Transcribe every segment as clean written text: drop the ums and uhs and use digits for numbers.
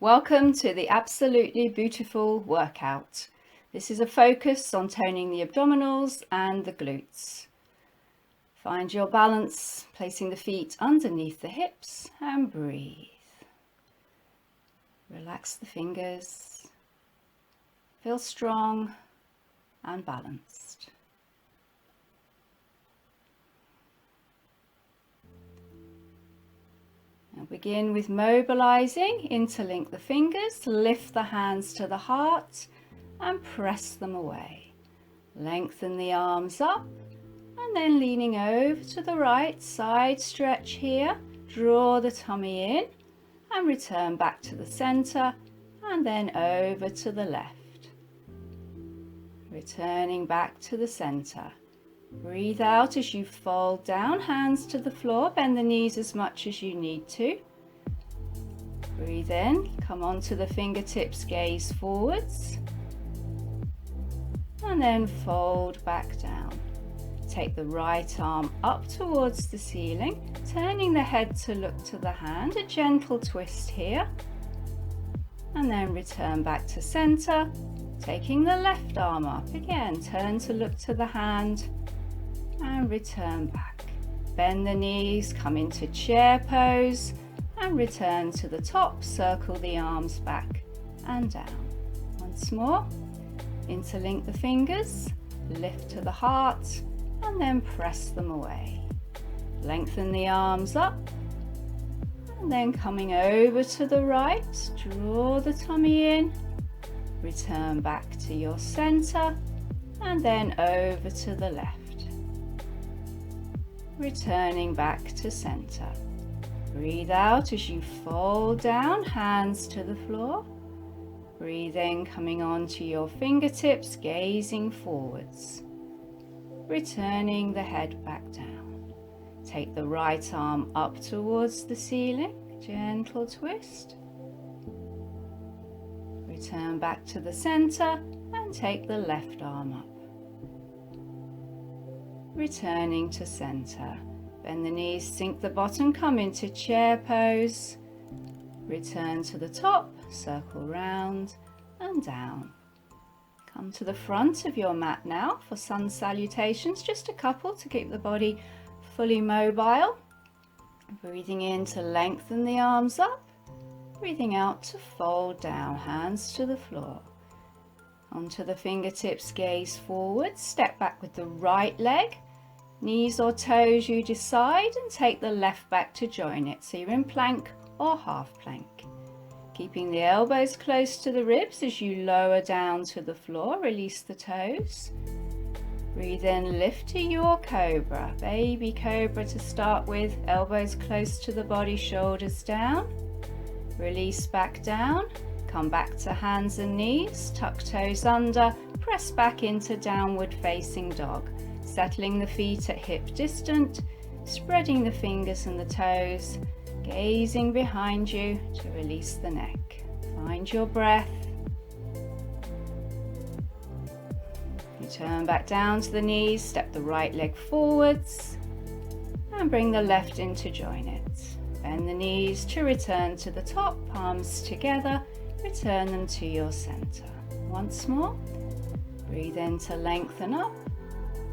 Welcome to the Absolutely Beautiful workout. This is a focus on toning the abdominals and the glutes. Find your balance, placing the feet underneath the hips and breathe. Relax the fingers. Feel strong and balanced. Now begin with mobilizing. Interlink the fingers, lift the hands to the heart and press them away. Lengthen the arms up and then leaning over to the right, side stretch here. Draw the tummy in and return back to the center and then over to the left. Returning back to the center. Breathe out as you fold down, hands to the floor, bend the knees as much as you need to. Breathe in, come onto the fingertips, gaze forwards. And then fold back down. Take the right arm up towards the ceiling, turning the head to look to the hand, a gentle twist here. And then return back to center, taking the left arm up again, turn to look to the hand. And return back. Bend the knees, come into chair pose and return to the top. Circle the arms back and down. Once more, interlink the fingers, lift to the heart and then press them away. Lengthen the arms up and then coming over to the right, draw the tummy in, return back to your center and then over to the left. Returning back to center. Breathe out as you fold down, hands to the floor. Breathe in, coming onto your fingertips, gazing forwards. Returning the head back down. Take the right arm up towards the ceiling, gentle twist. Return back to the center and take the left arm up. Returning to center. Bend the knees, sink the bottom, come into chair pose. Return to the top, circle round and down. Come to the front of your mat now for sun salutations, just a couple to keep the body fully mobile. Breathing in to lengthen the arms up. Breathing out to fold down, hands to the floor. Onto the fingertips, gaze forward, step back with the right leg, knees or toes you decide, and take the left back to join it. So you're in plank or half plank. Keeping the elbows close to the ribs as you lower down to the floor, release the toes. Breathe in, lift to your cobra, baby cobra to start with, elbows close to the body, shoulders down. Release back down. Come back to hands and knees, tuck toes under, press back into downward facing dog, settling the feet at hip distant, spreading the fingers and the toes, gazing behind you to release the neck. Find your breath. Return back down to the knees, step the right leg forwards and bring the left in to join it. Bend the knees to return to the top, palms together. Return them to your center. Once more, breathe in to lengthen up,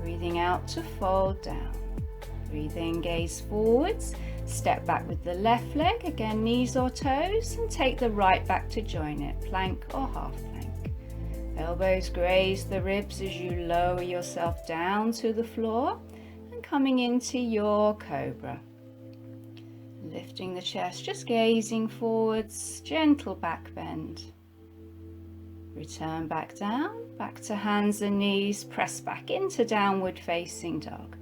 breathing out to fold down. Breathe in, gaze forwards, step back with the left leg, again knees or toes, and take the right back to join it, plank or half plank. Elbows graze the ribs as you lower yourself down to the floor and coming into your cobra. Lifting the chest, just gazing forwards, gentle back bend. Return back down, back to hands and knees, press back into downward facing dog.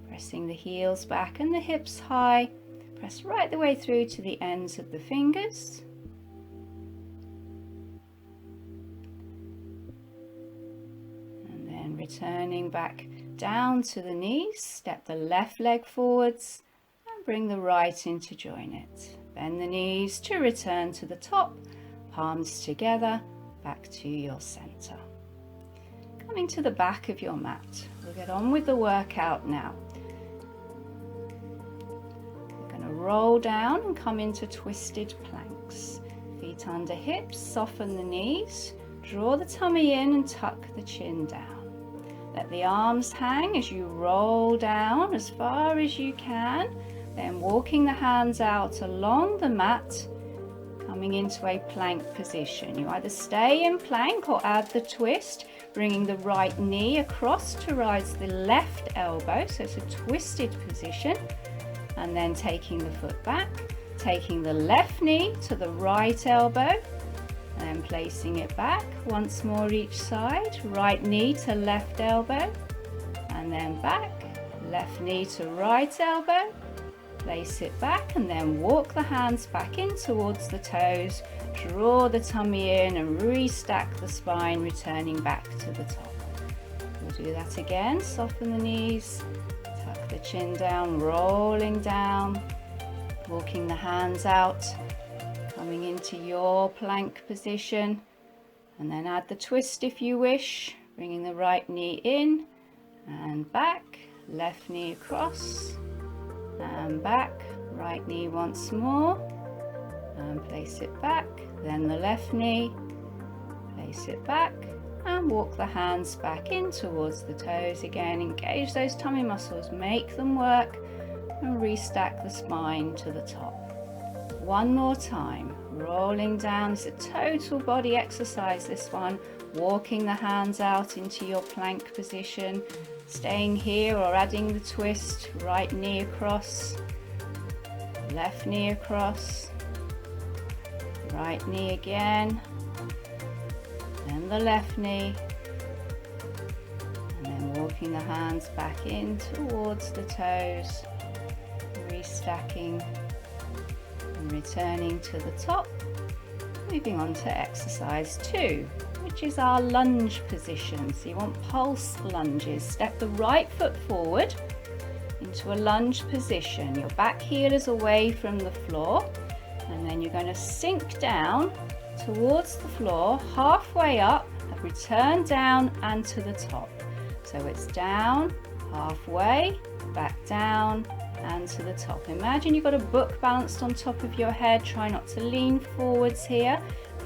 Pressing the heels back and the hips high, press right the way through to the ends of the fingers. And then returning back down to the knees, step the left leg forwards. Bring the right in to join it. Bend the knees to return to the top, palms together, back to your center. Coming to the back of your mat, we'll get on with the workout now. We're going to roll down and come into twisted planks. Feet under hips, soften the knees, draw the tummy in and tuck the chin down. Let the arms hang as you roll down as far as you can, then walking the hands out along the mat, coming into a plank position. You either stay in plank or add the twist, bringing the right knee across to rise the left elbow, so it's a twisted position, and then taking the foot back, taking the left knee to the right elbow, and placing it back once more each side, right knee to left elbow, and then back, left knee to right elbow, place it back, and then walk the hands back in towards the toes, draw the tummy in and restack the spine, returning back to the top. We'll do that again. Soften the knees, tuck the chin down, rolling down, walking the hands out, coming into your plank position, and then add the twist if you wish, bringing the right knee in and back, left knee across and back, right knee once more, and place it back, then the left knee, place it back, and walk the hands back in towards the toes again. Engage those tummy muscles, make them work, and restack the spine to the top. One more time, rolling down. It's a total body exercise, this one. Walking the hands out into your plank position, staying here or adding the twist. Right knee across, left knee across, right knee again, then the left knee, and then walking the hands back in towards the toes, restacking and returning to the top. Moving on to exercise 2, which is our lunge position. So you want pulse lunges. Step the right foot forward into a lunge position. Your back heel is away from the floor, and then you're going to sink down towards the floor, halfway up, and return down and to the top. So it's down, halfway, back down, and to the top. Imagine you've got a book balanced on top of your head. Try not to lean forwards here.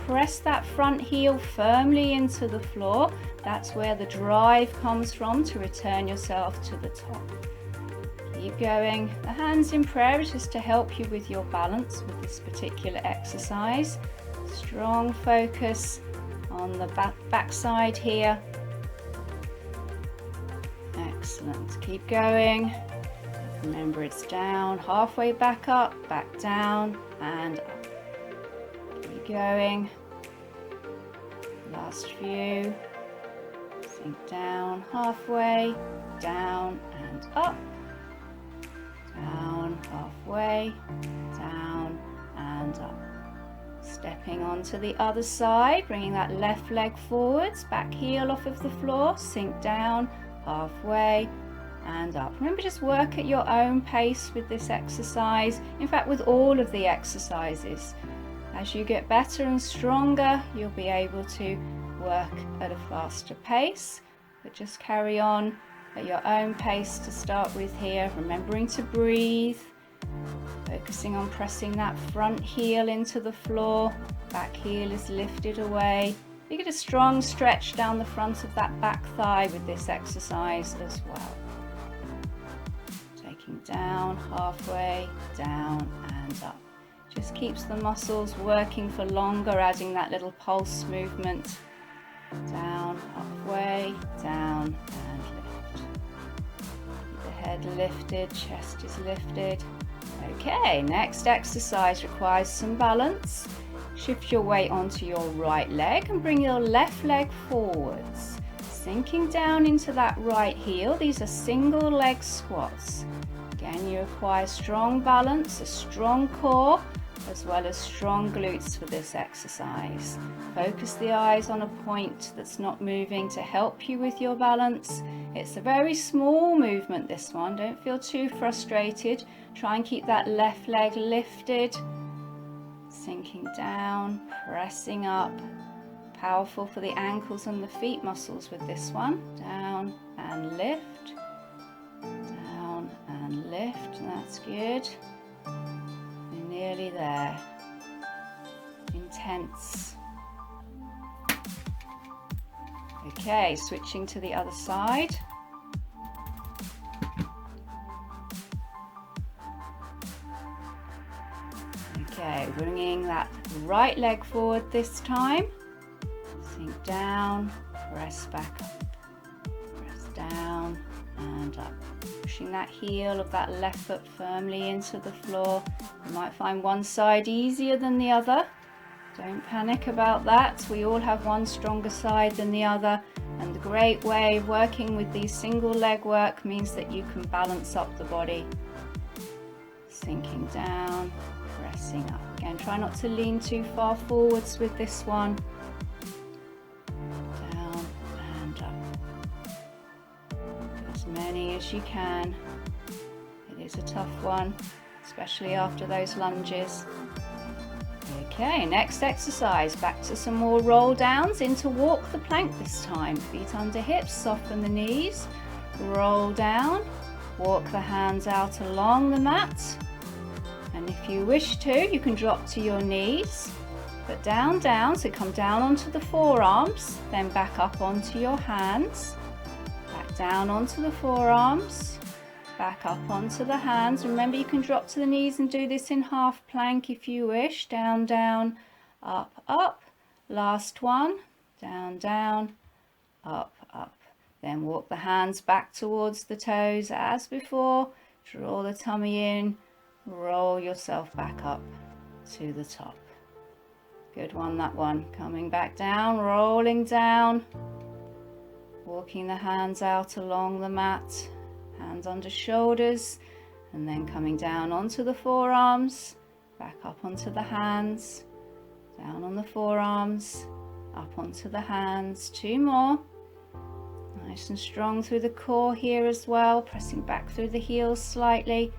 Press that front heel firmly into the floor. That's where the drive comes from to return yourself to the top. Keep going. The hands in prayer is just to help you with your balance with this particular exercise. Strong focus on the back side here. Excellent. Keep going. Remember, it's down, halfway back up, back down, and up. Keep going. Last few. Sink down, halfway, down, and up. Down, halfway, down, and up. Stepping onto the other side, bringing that left leg forwards, back heel off of the floor, sink down, halfway, and up. Remember, just work at your own pace with this exercise. In fact, with all of the exercises. As you get better and stronger, you'll be able to work at a faster pace, but just carry on at your own pace to start with here, remembering to breathe, focusing on pressing that front heel into the floor, back heel is lifted away. You get a strong stretch down the front of that back thigh with this exercise as well. Taking down, halfway, down and up. Just keeps the muscles working for longer, adding that little pulse movement. Down, halfway, down and lift. Keep the head lifted, chest is lifted. Okay, next exercise requires some balance. Shift your weight onto your right leg and bring your left leg forwards. Sinking down into that right heel. These are single leg squats. Again, you require strong balance, a strong core, as well as strong glutes for this exercise. Focus the eyes on a point that's not moving to help you with your balance. It's a very small movement, this one. Don't feel too frustrated. Try and keep that left leg lifted. Sinking down, pressing up. Powerful for the ankles and the feet muscles with this one. Down and lift. Down and lift. That's good. We're nearly there. intense. Okay, switching to the other side. Okay, bringing that right leg forward this time. Sink down, press back up. Press down and up. Pushing that heel of that left foot firmly into the floor. You might find one side easier than the other. Don't panic about that. We all have one stronger side than the other. And the great way of working with these single leg work means that you can balance up the body. Sinking down, pressing up. Again, try not to lean too far forwards with this one. Down and up. As many as you can. It is a tough one, especially after those lunges. Okay, next exercise, back to some more roll downs into walk the plank this time. Feet under hips, soften the knees, roll down, walk the hands out along the mat. And if you wish to, you can drop to your knees, but down, down, so come down onto the forearms, then back up onto your hands, back down onto the forearms, back up onto the hands. Remember, you can drop to the knees and do this in half plank if you wish. Down, down, up, up. Last one. Down, down, up, up. Then walk the hands back towards the toes as before. Draw the tummy in. Roll yourself back up to the top. Good one, that one. Coming back down, rolling down. Walking the hands out along the mat. Hands under shoulders, and then coming down onto the forearms, back up onto the hands, down on the forearms, up onto the hands. Two more. Nice and strong through the core here as well, pressing back through the heels slightly,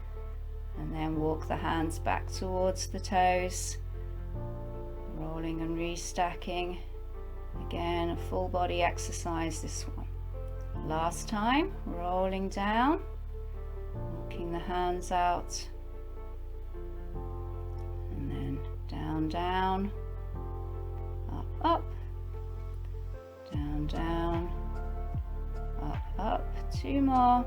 and then walk the hands back towards the toes, rolling and restacking. Again, a full body exercise, this one. Last time, rolling down, walking the hands out, and then down, down, up, up, down, down, up, up. Two more.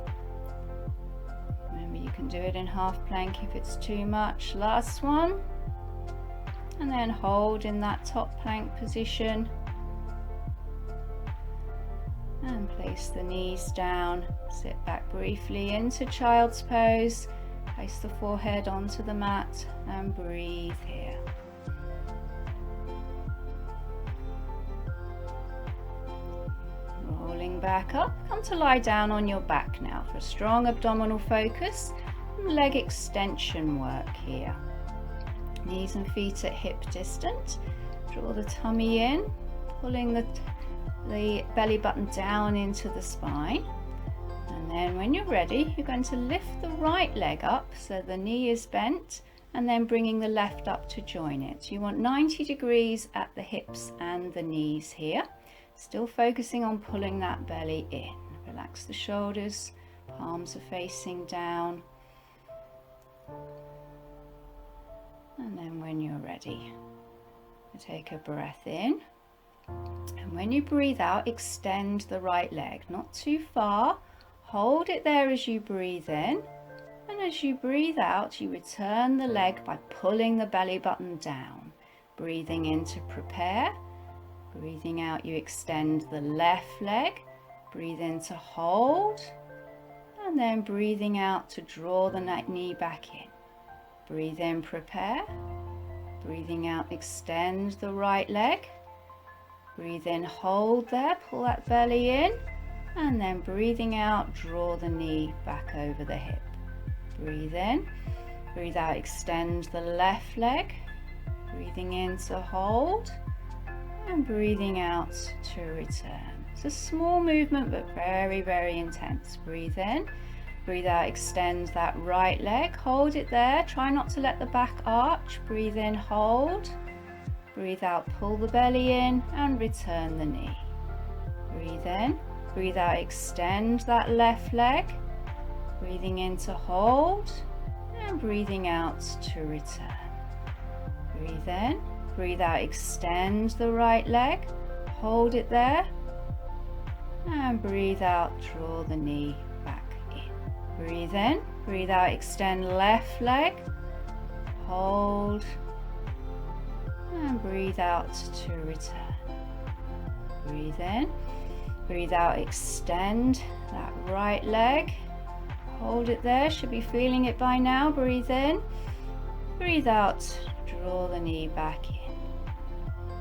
Remember, you can do it in half plank if it's too much. Last one, and then hold in that top plank position. And place the knees down, sit back briefly into child's pose, place the forehead onto the mat and breathe here. Rolling back up, come to lie down on your back now for a strong abdominal focus and leg extension work here. Knees and feet at hip distance, draw the tummy in, pulling the belly button down into the spine, and then when you're ready, you're going to lift the right leg up so the knee is bent, and then bringing the left up to join it. You want 90 degrees at the hips and the knees here, still focusing on pulling that belly in. Relax the shoulders, palms are facing down, and then when you're ready, take a breath in. And when you breathe out, extend the right leg, not too far. Hold it there as you breathe in. And as you breathe out, you return the leg by pulling the belly button down. Breathing in to prepare. Breathing out, you extend the left leg. Breathe in to hold. And then breathing out to draw the knee back in. Breathe in, prepare. Breathing out, extend the right leg. Breathe in, hold there, pull that belly in, and then breathing out, draw the knee back over the hip. Breathe in, breathe out, extend the left leg, breathing in to hold, and breathing out to return. It's a small movement, but very, very intense. Breathe in, breathe out, extend that right leg, hold it there, try not to let the back arch. Breathe in, hold. Breathe out, pull the belly in and return the knee. Breathe in, breathe out, extend that left leg. Breathing in to hold and breathing out to return. Breathe in, breathe out, extend the right leg, hold it there, and breathe out, draw the knee back in. Breathe in, breathe out, extend left leg, hold, and breathe out to return. Breathe in, breathe out, extend that right leg, hold it there, should be feeling it by now. Breathe in, breathe out, draw the knee back in.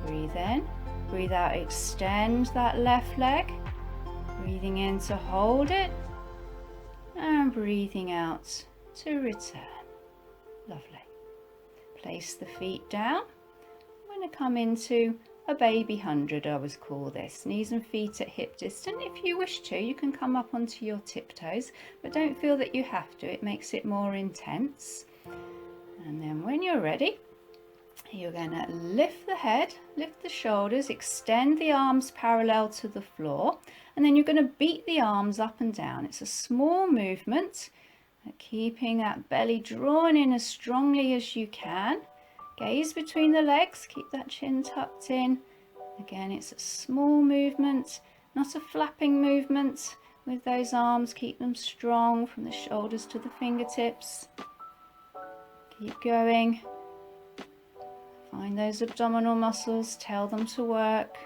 Breathe in, breathe out, extend that left leg, breathing in to hold it, and breathing out to return. Lovely. Place the feet down. I'm going to come into a baby 100, I always call this. Knees and feet at hip distance. If you wish to, you can come up onto your tiptoes, but don't feel that you have to. It makes it more intense. And then when you're ready, you're going to lift the head, lift the shoulders, extend the arms parallel to the floor, and then you're going to beat the arms up and down. It's a small movement, keeping that belly drawn in as strongly as you can. Gaze between the legs, keep that chin tucked in. Again, it's a small movement, not a flapping movement. With those arms, keep them strong from the shoulders to the fingertips. Keep going. Find those abdominal muscles, tell them to work.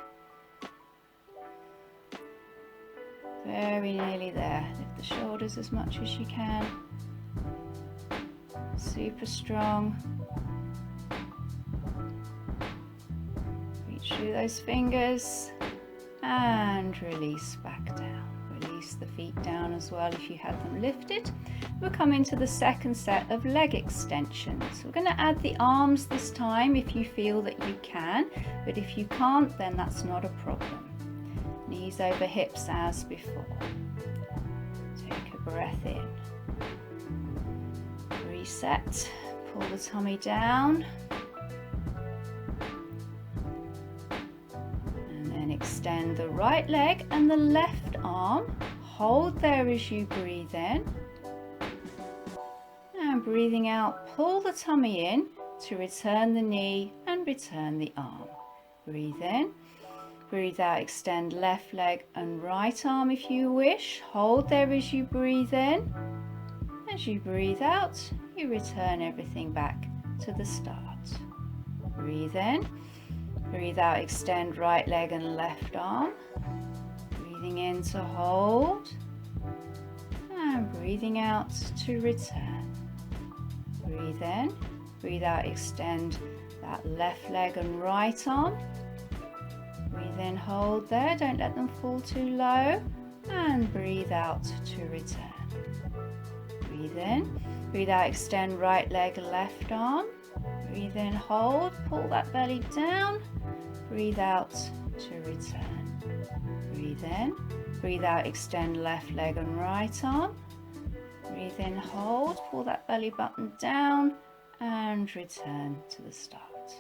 Very nearly there. Lift the shoulders as much as you can. Super strong. Reach through those fingers and release back down. Release the feet down as well if you had them lifted. We'll come into the second set of leg extensions. We're going to add the arms this time if you feel that you can, but if you can't, then that's not a problem. Knees over hips as before. Take a breath in. Reset. Pull the tummy down. And then extend the right leg and the left arm. Hold there as you breathe in. And breathing out, pull the tummy in to return the knee and return the arm. Breathe in, breathe out, extend left leg and right arm if you wish. Hold there as you breathe in. As you breathe out, you return everything back to the start. Breathe in, breathe out, extend right leg and left arm. Breathing in to hold and breathing out to return. Breathe in, breathe out, extend that left leg and right arm. Breathe in, hold there, don't let them fall too low, and breathe out to return. Breathe in, breathe out, extend right leg, left arm. Breathe in, hold, pull that belly down. Breathe out to return. Breathe in, breathe out, extend left leg and right arm. Breathe in, hold, pull that belly button down and return to the start.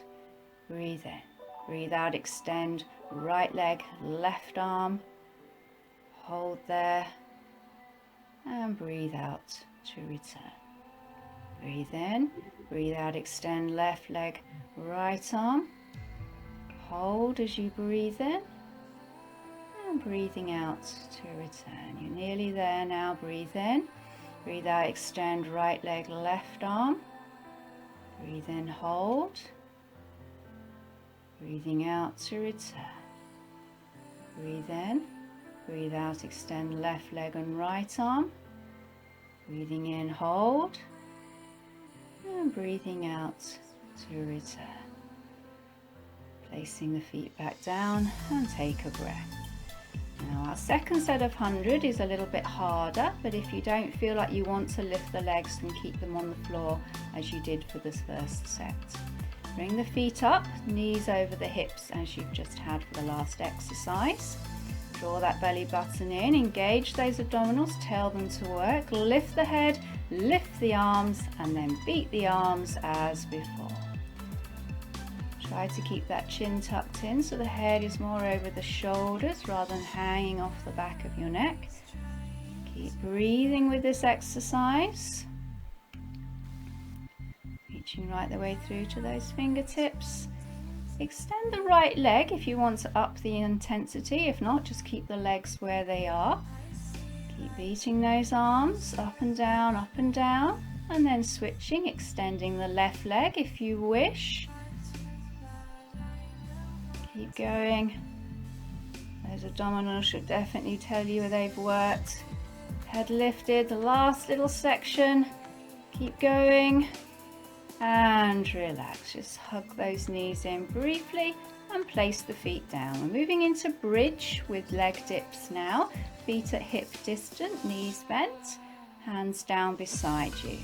Breathe in, breathe out, extend right leg, left arm. Hold there and breathe out to return. Breathe in, breathe out, extend left leg, right arm. Hold as you breathe in and breathing out to return. You're nearly there now. Breathe in. Breathe out, extend right leg, left arm. Breathe in, hold. Breathing out to return. Breathe in, breathe out, extend left leg and right arm. Breathing in, hold. And breathing out to return. Placing the feet back down and take a breath. Now our second set of 100 is a little bit harder, but if you don't feel like you want to lift the legs, then keep them on the floor as you did for this first set. Bring the feet up, knees over the hips as you've just had for the last exercise. Draw that belly button in, engage those abdominals, tell them to work. Lift the head, lift the arms, and then beat the arms as before. Try to keep that chin tucked in so the head is more over the shoulders rather than hanging off the back of your neck. Keep breathing with this exercise. Reaching right the way through to those fingertips. Extend the right leg if you want to up the intensity. If not, just keep the legs where they are. Keep beating those arms up and down, and then switching, extending the left leg if you wish. Keep going. Those abdominals should definitely tell you they've worked. Head lifted, the last little section. Keep going and relax. Just hug those knees in briefly and place the feet down. We're moving into bridge with leg dips now. Feet at hip distance, knees bent, hands down beside you.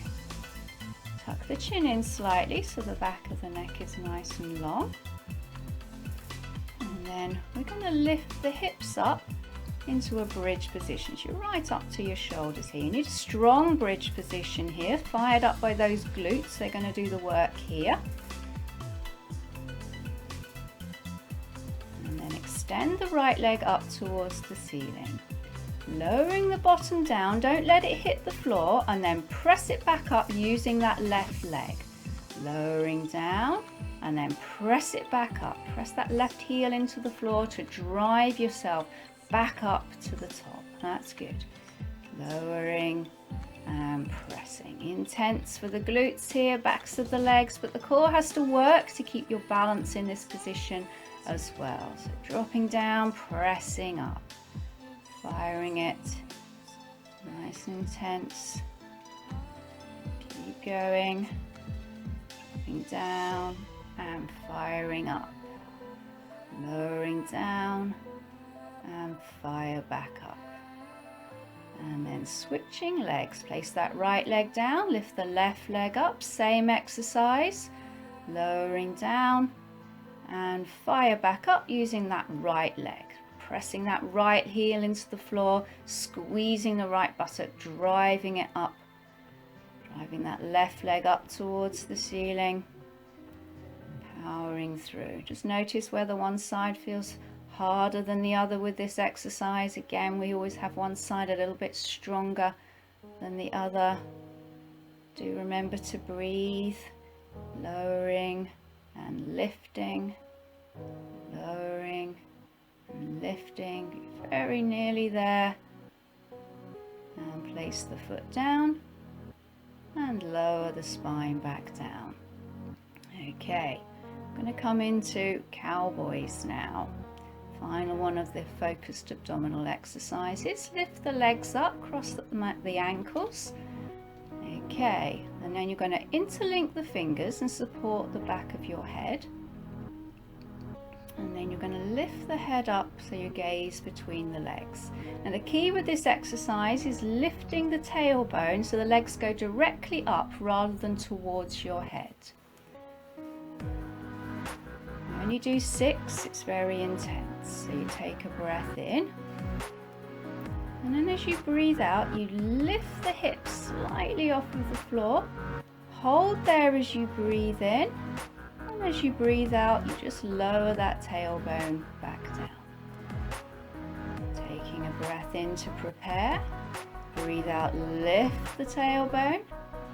Tuck the chin in slightly so the back of the neck is nice and long. And then we're going to lift the hips up into a bridge position. So you're right up to your shoulders here. You need a strong bridge position here, fired up by those glutes. They're going to do the work here. And then extend the right leg up towards the ceiling. Lowering the bottom down, don't let it hit the floor, and then press it back up using that left leg. Lowering down and then press it back up. Press that left heel into the floor to drive yourself back up to the top. That's good. Lowering and pressing. Intense for the glutes here, backs of the legs, but the core has to work to keep your balance in this position as well. So dropping down, pressing up, firing it. Nice and intense. Keep going. Dropping down and firing up. Lowering down and fire back up. And then switching legs. Place that right leg down, lift the left leg up, same exercise. Lowering down and fire back up using that right leg. Pressing that right heel into the floor, squeezing the right buttock, driving it up. Driving that left leg up towards the ceiling. Powering through. Just notice whether one side feels harder than the other with this exercise. Again, we always have one side a little bit stronger than the other. Do remember to breathe, lowering and lifting, lowering and lifting. Very nearly there. And place the foot down and lower the spine back down. Okay, I'm going to come into cowboys now. Final one of the focused abdominal exercises. Lift the legs up, cross the ankles. Okay, and then you're going to interlink the fingers and support the back of your head. And then you're going to lift the head up so you gaze between the legs. Now the key with this exercise is lifting the tailbone so the legs go directly up rather than towards your head. When you do 6, it's very intense. So you take a breath in, and then as you breathe out, you lift the hips slightly off of the floor. Hold there as you breathe in, and as you breathe out, you just lower that tailbone back down. Taking a breath in to prepare. Breathe out, lift the tailbone.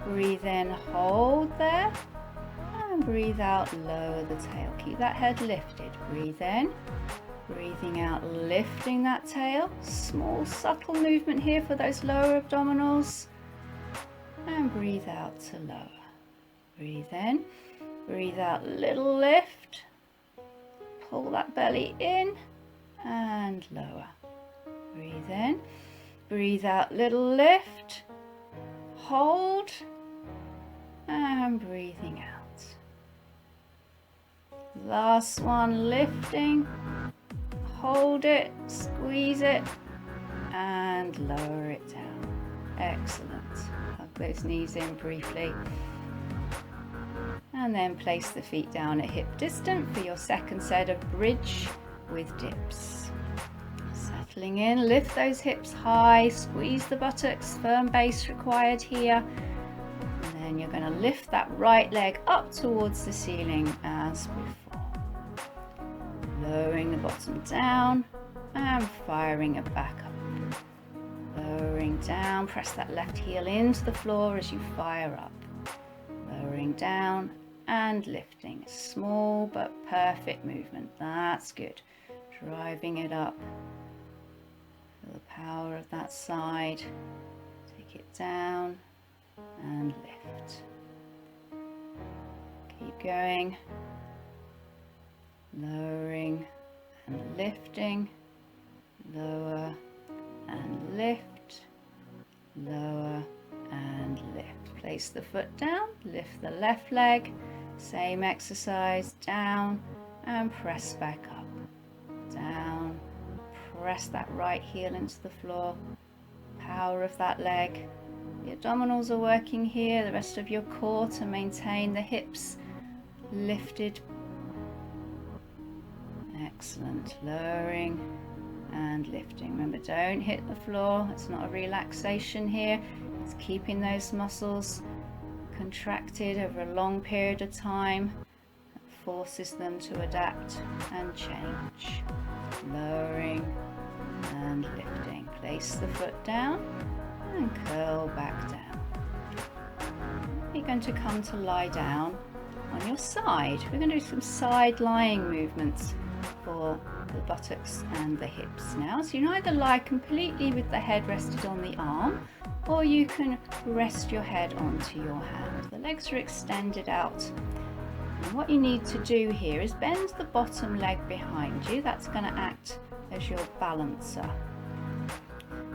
Breathe in, hold there. And breathe out, lower the tail. Keep that head lifted. Breathe in, breathing out, lifting that tail. Small, subtle movement here for those lower abdominals. And breathe out to lower. Breathe in, breathe out, little lift. Pull that belly in and lower. Breathe in, breathe out, little lift. Hold and breathing out. Last one, lifting, hold it, squeeze it, and lower it down. Excellent. Hug those knees in briefly. And then place the feet down at hip distance for your second set of bridge with dips. Settling in, lift those hips high, squeeze the buttocks, firm base required here. And you're going to lift that right leg up towards the ceiling as before. Lowering the bottom down and firing it back up. Lowering down, press that left heel into the floor as you fire up. Lowering down and lifting. Small but perfect movement. That's good. Driving it up. Feel the power of that side. Take it down and lift. Keep going. Lowering and lifting. Lower and lift. Lower and lift. Place the foot down. Lift the left leg. Same exercise. Down and press back up. Down. Press that right heel into the floor. Power of that leg. The abdominals are working here. The rest of your core to maintain the hips lifted. Excellent. Lowering and lifting. Remember, don't hit the floor. It's not a relaxation here. It's keeping those muscles contracted over a long period of time. That forces them to adapt and change. Lowering and lifting. Place the foot down and curl back down. You're going to come to lie down on your side. We're going to do some side lying movements for the buttocks and the hips now. So you can either lie completely with the head rested on the arm, or you can rest your head onto your hand. The legs are extended out. And what you need to do here is bend the bottom leg behind you. That's going to act as your balancer.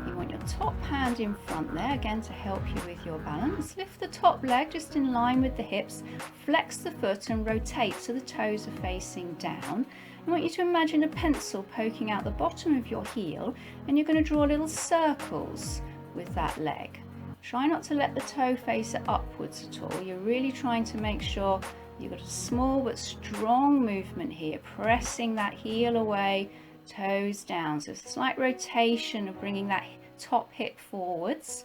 You want your top hand in front there, again to help you with your balance. Lift the top leg just in line with the hips, flex the foot and rotate so the toes are facing down. I want you to imagine a pencil poking out the bottom of your heel, and you're going to draw little circles with that leg. Try not to let the toe face upwards at all. You're really trying to make sure you've got a small but strong movement here, pressing that heel away, toes down. So a slight rotation of bringing that top hip forwards.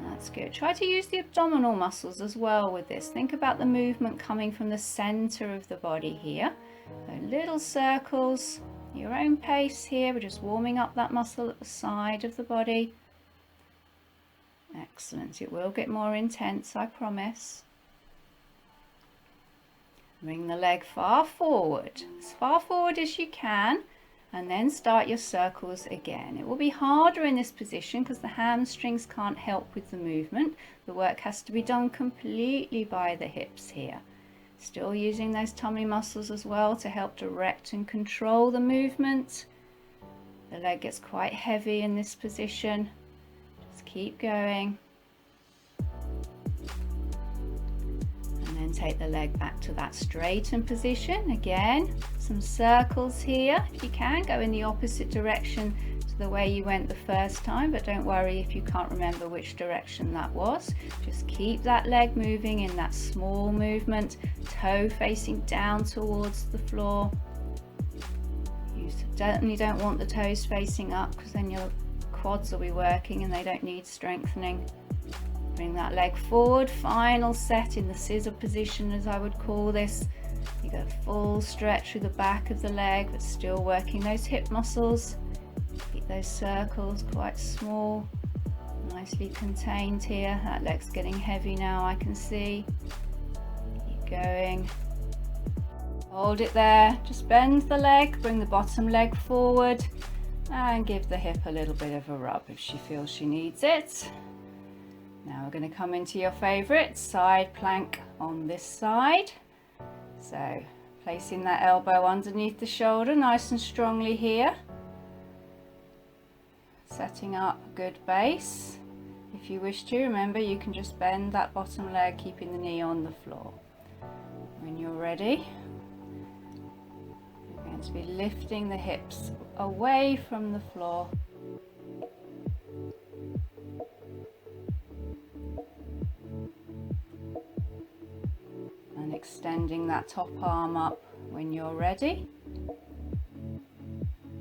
That's good. Try to use the abdominal muscles as well with this. Think about the movement coming from the center of the body here. So little circles, your own pace here. We're just warming up that muscle at the side of the body. Excellent. It will get more intense, I promise. Bring the leg far forward as you can, and then start your circles again. It will be harder in this position because the hamstrings can't help with the movement. The work has to be done completely by the hips here. Still using those tummy muscles as well to help direct and control the movement. The leg gets quite heavy in this position. Just keep going. And then take the leg back to that straightened position. Again, some circles here. If you can, go in the opposite direction to the way you went the first time, but don't worry if you can't remember which direction that was. Just keep that leg moving in that small movement, toe facing down towards the floor. You certainly don't want the toes facing up because then your quads will be working and they don't need strengthening. Bring that leg forward, final set in the scissor position as I would call this. You go full stretch through the back of the leg but still working those hip muscles. Keep those circles quite small, nicely contained here. That leg's getting heavy now, I can see. Keep going. Hold it there, just bend the leg, bring the bottom leg forward and give the hip a little bit of a rub if she feels she needs it. Now we're going to come into your favourite side plank on this side. So placing that elbow underneath the shoulder nice and strongly here. Setting up a good base. If you wish to, remember you can just bend that bottom leg, keeping the knee on the floor. When you're ready, you're going to be lifting the hips away from the floor. And extending that top arm up when you're ready.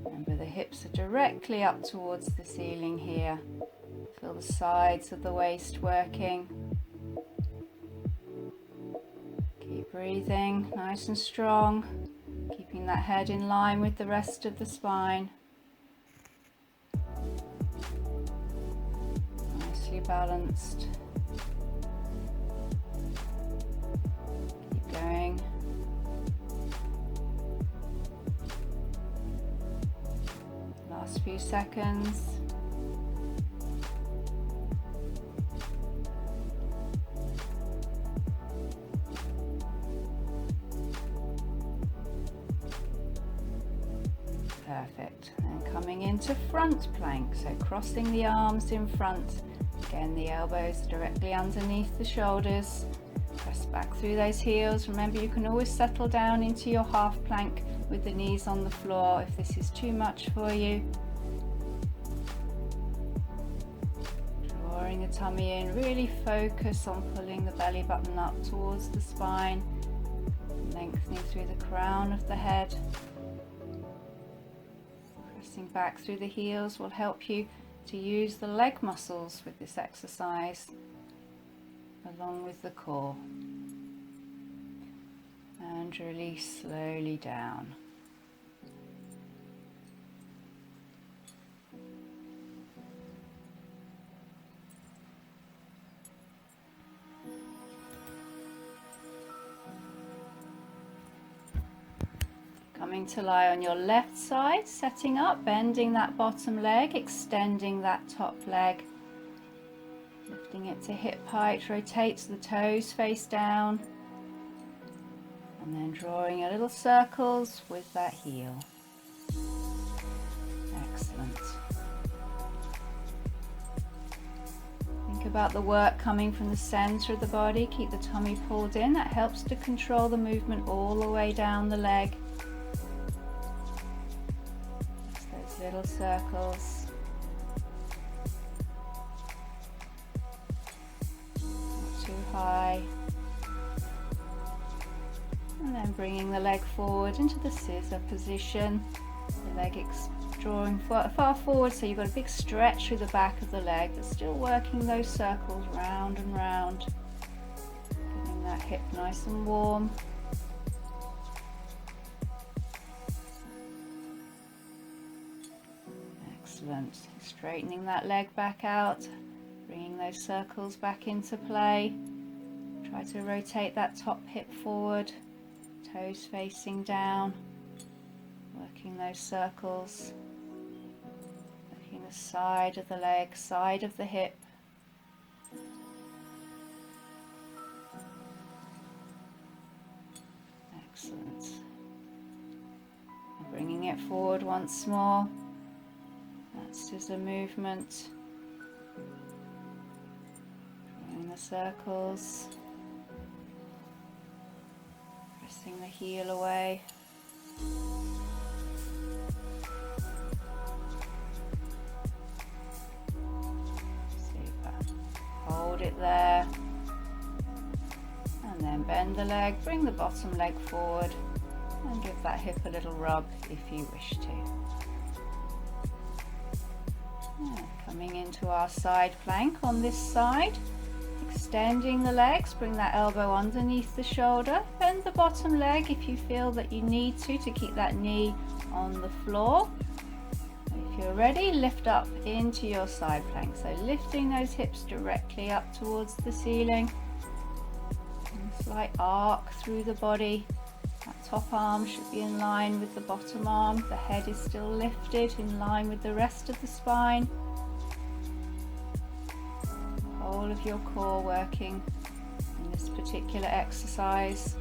Remember the hips are directly up towards the ceiling here. Feel the sides of the waist working. Keep breathing nice and strong, keeping that head in line with the rest of the spine. Nicely balanced. going. Last few seconds. Perfect. And coming into front plank, so crossing the arms in front. Again, the elbows directly underneath the shoulders. Press back through those heels. Remember, you can always settle down into your half plank with the knees on the floor if this is too much for you. Drawing the tummy in, really focus on pulling the belly button up towards the spine, lengthening through the crown of the head. Pressing back through the heels will help you to use the leg muscles with this exercise along with the core. And release slowly down. Coming to lie on your left side, setting up, bending that bottom leg, extending that top leg, lifting it to hip height, rotate the toes face down, and then drawing a little circles with that heel. Excellent. Think about the work coming from the center of the body. Keep the tummy pulled in. That helps to control the movement all the way down the leg. Little circles. Not too high. And then bringing the leg forward into the scissor position. The leg drawing far forward, so you've got a big stretch through the back of the leg, but still working those circles round and round. Getting that hip nice and warm. Excellent. Straightening that leg back out, bringing those circles back into play. Try to rotate that top hip forward, toes facing down, working those circles, working the side of the leg, side of the hip. Excellent. And bringing it forward once more. That scissor movement, drawing the circles, pressing the heel away. Super. Hold it there, and then bend the leg, bring the bottom leg forward, and give that hip a little rub if you wish to. Coming into our side plank on this side, extending the legs, bring that elbow underneath the shoulder, bend the bottom leg if you feel that you need to keep that knee on the floor. If you're ready, lift up into your side plank, so lifting those hips directly up towards the ceiling, and a slight arc through the body. That top arm should be in line with the bottom arm, the head is still lifted in line with the rest of the spine. All of your core working in this particular exercise.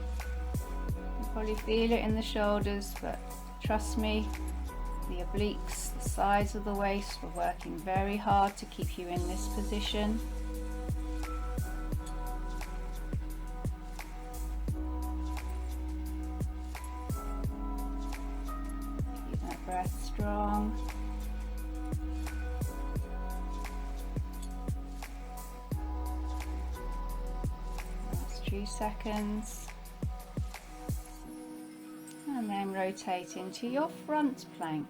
You probably feel it in the shoulders, but trust me, the obliques, the sides of the waist, were working very hard to keep you in this position. Keep that breath strong. Few seconds, and then rotate into your front plank.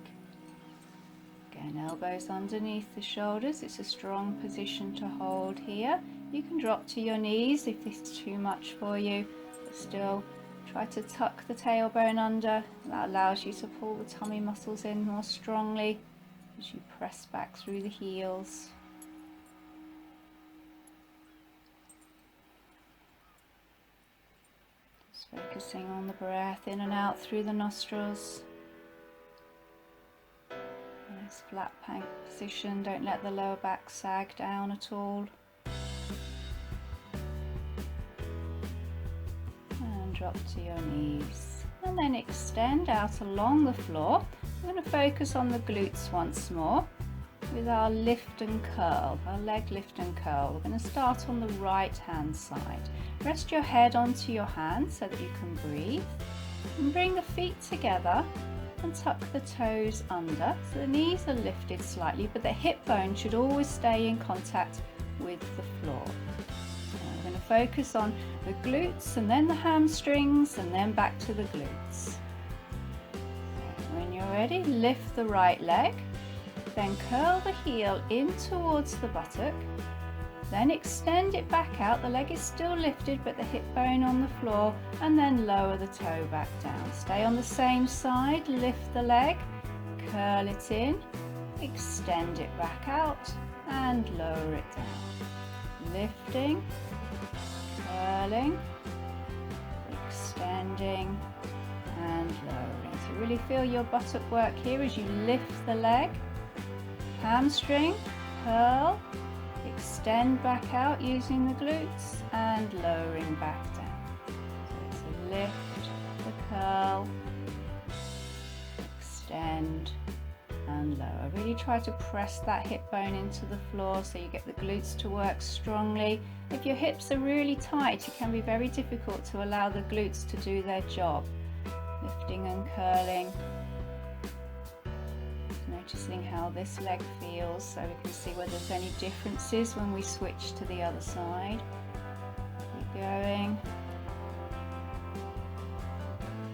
Again, elbows underneath the shoulders. It's a strong position to hold here. You can drop to your knees if this is too much for you, but still try to tuck the tailbone under. That allows you to pull the tummy muscles in more strongly as you press back through the heels. Focusing on the breath in and out through the nostrils. Nice flat plank position. Don't let the lower back sag down at all. And drop to your knees. And then extend out along the floor. We're going to focus on the glutes once more with our lift and curl, our leg lift and curl. We're going to start on the right hand side. Rest your head onto your hands so that you can breathe, and bring the feet together and tuck the toes under. So the knees are lifted slightly, but the hip bone should always stay in contact with the floor. So we're going to focus on the glutes and then the hamstrings and then back to the glutes. So when you're ready, lift the right leg. Then curl the heel in towards the buttock, then extend it back out. The leg is still lifted but the hip bone on the floor, and then lower the toe back down. Stay on the same side, lift the leg, curl it in, extend it back out and lower it down. Lifting, curling, extending and lowering. So really feel your buttock work here as you lift the leg. Hamstring, curl, extend back out using the glutes and lowering back down. So it's a lift, the curl, extend and lower. Really try to press that hip bone into the floor so you get the glutes to work strongly. If your hips are really tight, it can be very difficult to allow the glutes to do their job. Lifting and curling. Noticing how this leg feels so we can see whether there's any differences when we switch to the other side. Keep going.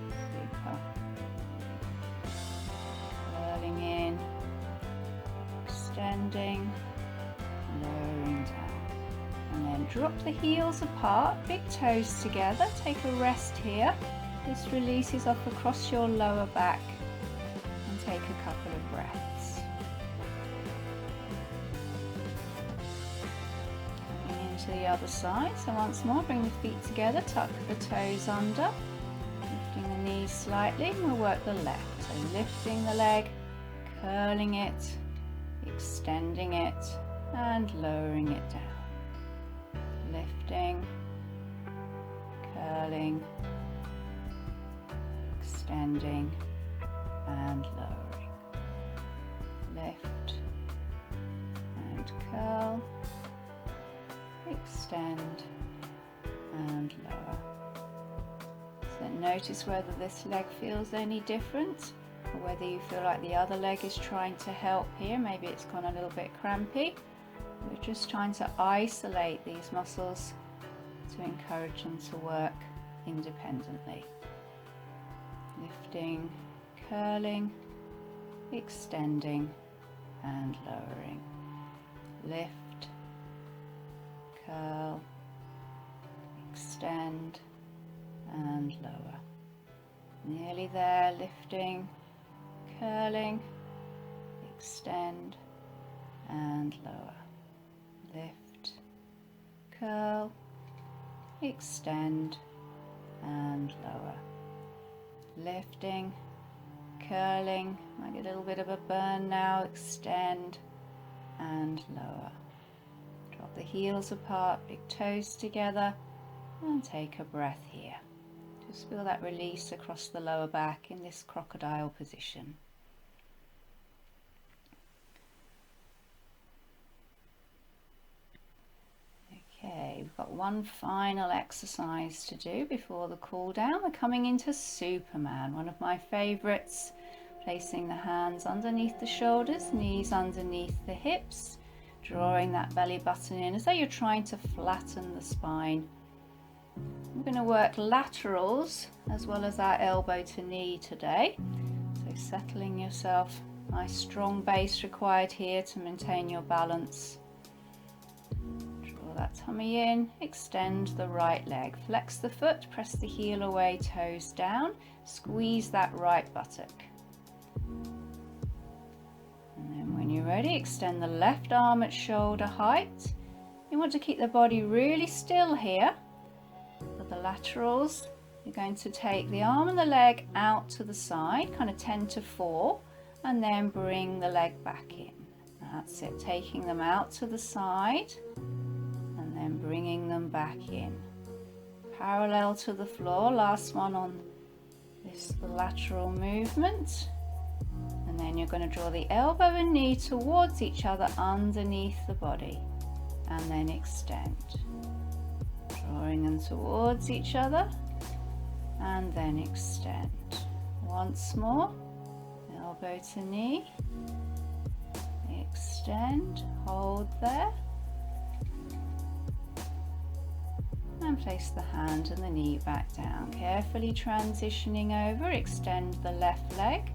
Super. Curling in, extending, lowering down. And then drop the heels apart, big toes together. Take a rest here. This releases off across your lower back. Take a couple of breaths. Coming into the other side. So once more, bring the feet together, tuck the toes under, lifting the knees slightly, and we'll work the left. So lifting the leg, curling it, extending it, and lowering it down. Lifting, curling, extending, and lowering. Lift and curl, extend and lower. So notice whether this leg feels any different, or whether you feel like the other leg is trying to help here. Maybe it's gone a little bit crampy. We're just trying to isolate these muscles to encourage them to work independently. Lifting, curling, extending and lowering. Lift, curl, extend and lower. Nearly there. Lifting, curling, extend and lower. Lift, curl, extend and lower. Lifting, curling, might get a little bit of a burn now, extend and lower. Drop the heels apart, big toes together and take a breath here. Just feel that release across the lower back in this crocodile position. Okay, we've got one final exercise to do before the cool down. We're coming into Superman, one of my favorites. Placing the hands underneath the shoulders, knees underneath the hips, drawing that belly button in as though you're trying to flatten the spine. We're going to work laterals as well as our elbow to knee today. So settling yourself, nice strong base required here to maintain your balance. Draw that tummy in, extend the right leg, flex the foot, press the heel away, toes down, squeeze that right buttock. And then when you're ready, extend the left arm at shoulder height. You want to keep the body really still here for the laterals You're going to take the arm and the leg out to the side, kind of 10 to 4, and then bring the leg back in. That's it, taking them out to the side and then bringing them back in. Parallel to the floor, last one on this lateral movement. And then you're going to draw the elbow and knee towards each other underneath the body. And then extend. Drawing them towards each other. And then extend. Once more. Elbow to knee. Extend. Hold there. And place the hand and the knee back down. Carefully transitioning over. Extend the left leg.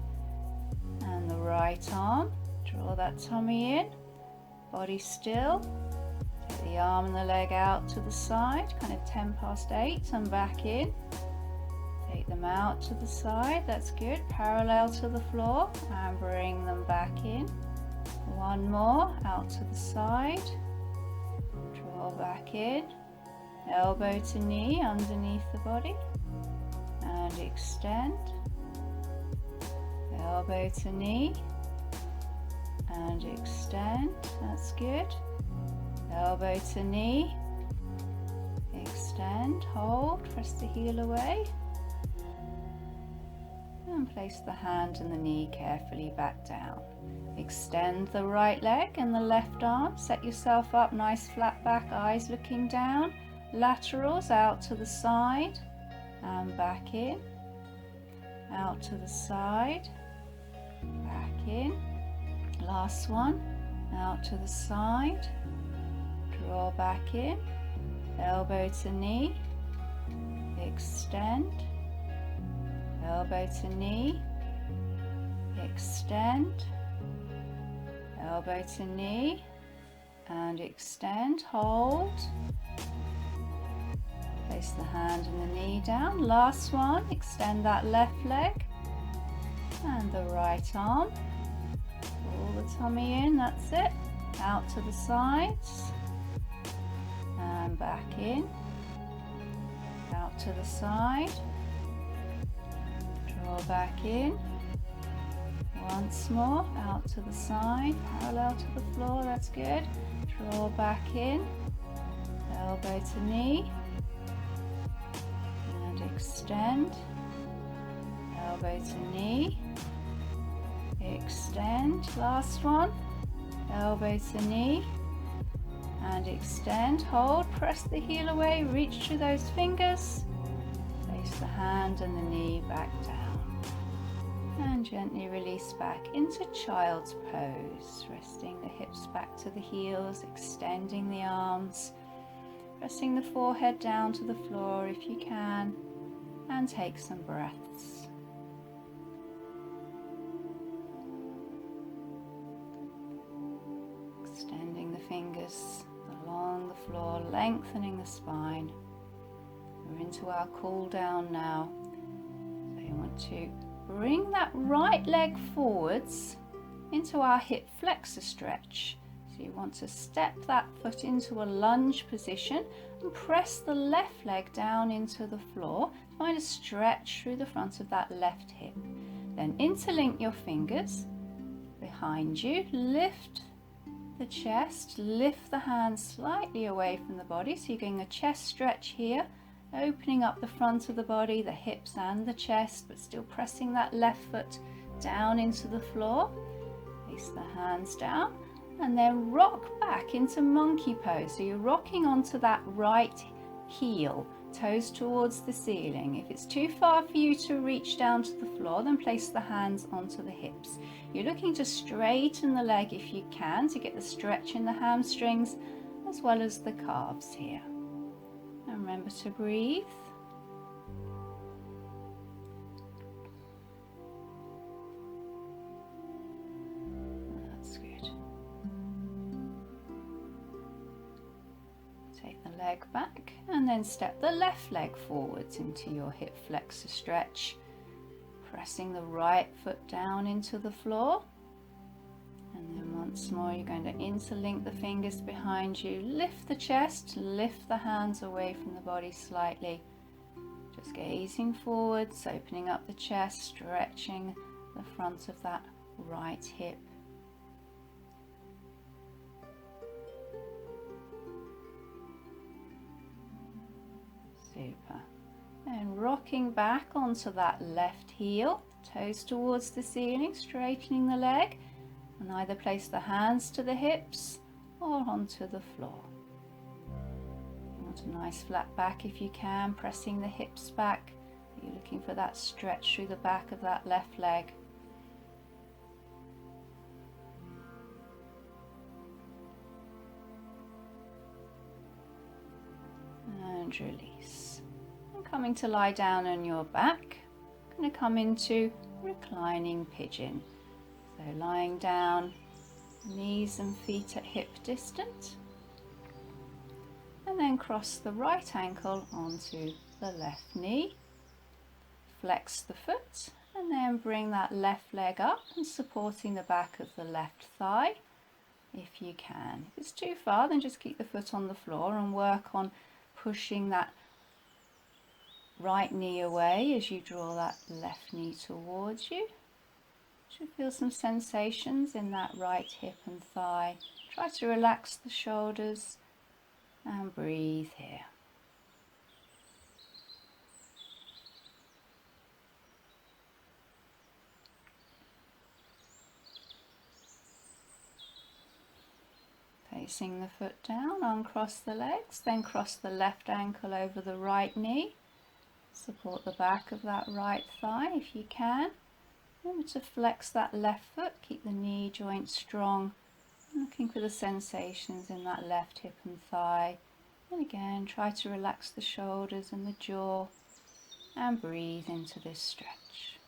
And the right arm, draw that tummy in, body still, take the arm and the leg out to the side, kind of 10 past 8 and back in, take them out to the side, that's good, parallel to the floor and bring them back in, one more, out to the side, draw back in, elbow to knee underneath the body and extend. Elbow to knee and extend, that's good. Elbow to knee, extend, hold, press the heel away and place the hand and the knee carefully back down. Extend the right leg and the left arm, set yourself up nice flat back, eyes looking down, laterals out to the side and back in, out to the side, back in, last one, out to the side, draw back in, elbow to knee, extend, elbow to knee, extend, elbow to knee and extend, hold, place the hand and the knee down, last one, extend that left leg and the right arm, pull the tummy in, that's it, out to the sides and back in, out to the side, draw back in, once more, out to the side, parallel to the floor, that's good, draw back in, elbow to knee and extend, elbow to knee, extend, last one, elbow to knee and extend, hold, press the heel away, reach through those fingers, place the hand and the knee back down and gently release back into child's pose, resting the hips back to the heels, extending the arms, pressing the forehead down to the floor if you can, and take some breaths. Extending the fingers along the floor, lengthening the spine. We're into our cool down now. So you want to bring that right leg forwards into our hip flexor stretch. So you want to step that foot into a lunge position and press the left leg down into the floor. Find a stretch through the front of that left hip. Then interlink your fingers behind you, lift the chest, lift the hands slightly away from the body. So you're getting a chest stretch here, opening up the front of the body, the hips and the chest, but still pressing that left foot down into the floor. Place the hands down and then rock back into monkey pose. So you're rocking onto that right heel, toes towards the ceiling. If it's too far for you to reach down to the floor, then place the hands onto the hips. You're looking to straighten the leg if you can to get the stretch in the hamstrings as well as the calves here. And remember to breathe. That's good. Take the leg back and then step the left leg forwards into your hip flexor stretch, pressing the right foot down into the floor. And then once more you're going to interlink the fingers behind you, lift the chest, lift the hands away from the body slightly, Just gazing forwards, opening up the chest, stretching the front of that right hip. Super. And rocking back onto that left heel, toes towards the ceiling, straightening the leg, and either place the hands to the hips or onto the floor. You want a nice flat back if you can, pressing the hips back. You're looking for that stretch through the back of that left leg. And release. And coming to lie down on your back, I'm going to come into reclining pigeon. So lying down, knees and feet at hip distance, and then cross the right ankle onto the left knee, flex the foot, and then bring that left leg up and supporting the back of the left thigh if you can. If it's too far, then just keep the foot on the floor and work on pushing that right knee away as you draw that left knee towards you. Should feel some sensations in that right hip and thigh. Try to relax the shoulders and breathe here. Placing the foot down, uncross the legs, then cross the left ankle over the right knee. Support the back of that right thigh if you can. Remember to flex that left foot, keep the knee joint strong, looking for the sensations in that left hip and thigh. And again, try to relax the shoulders and the jaw and breathe into this stretch.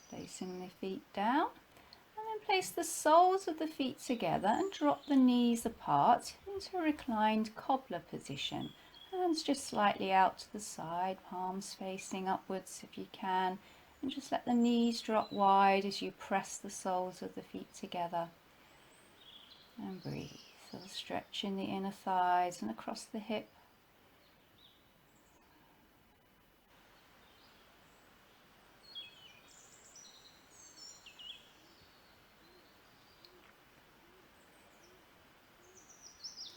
Placing the feet down, and then place the soles of the feet together and drop the knees apart into a reclined cobbler position. Hands just slightly out to the side, palms facing upwards if you can, and just let the knees drop wide as you press the soles of the feet together. And breathe. So stretch in the inner thighs and across the hip.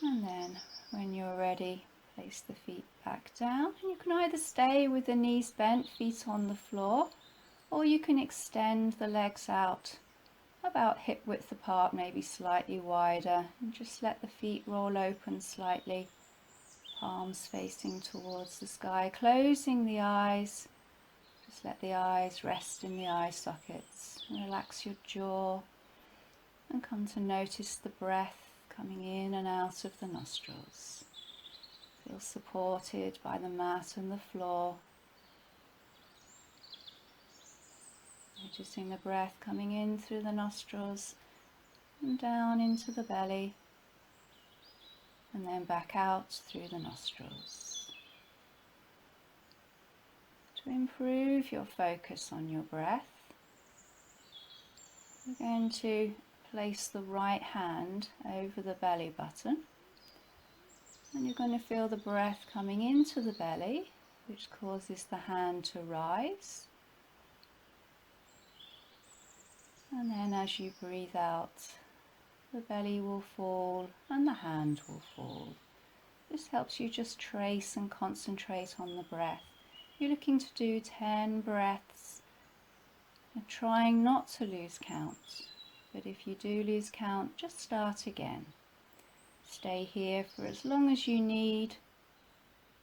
And then when you're ready, place the feet back down, and you can either stay with the knees bent, feet on the floor, or you can extend the legs out about hip width apart, maybe slightly wider, and just let the feet roll open slightly, palms facing towards the sky, closing the eyes. Just let the eyes rest in the eye sockets, relax your jaw, and come to notice the breath coming in and out of the nostrils. Feel supported by the mat and the floor. Noticing the breath coming in through the nostrils and down into the belly, and then back out through the nostrils. To improve your focus on your breath, we're going to place the right hand over the belly button, and you're going to feel the breath coming into the belly, which causes the hand to rise, and then as you breathe out, the belly will fall and the hand will fall. This helps you just trace and concentrate on the breath. You're looking to do 10 breaths and trying not to lose count. But if you do lose count, just start again. Stay here for as long as you need.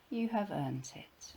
You have earned it.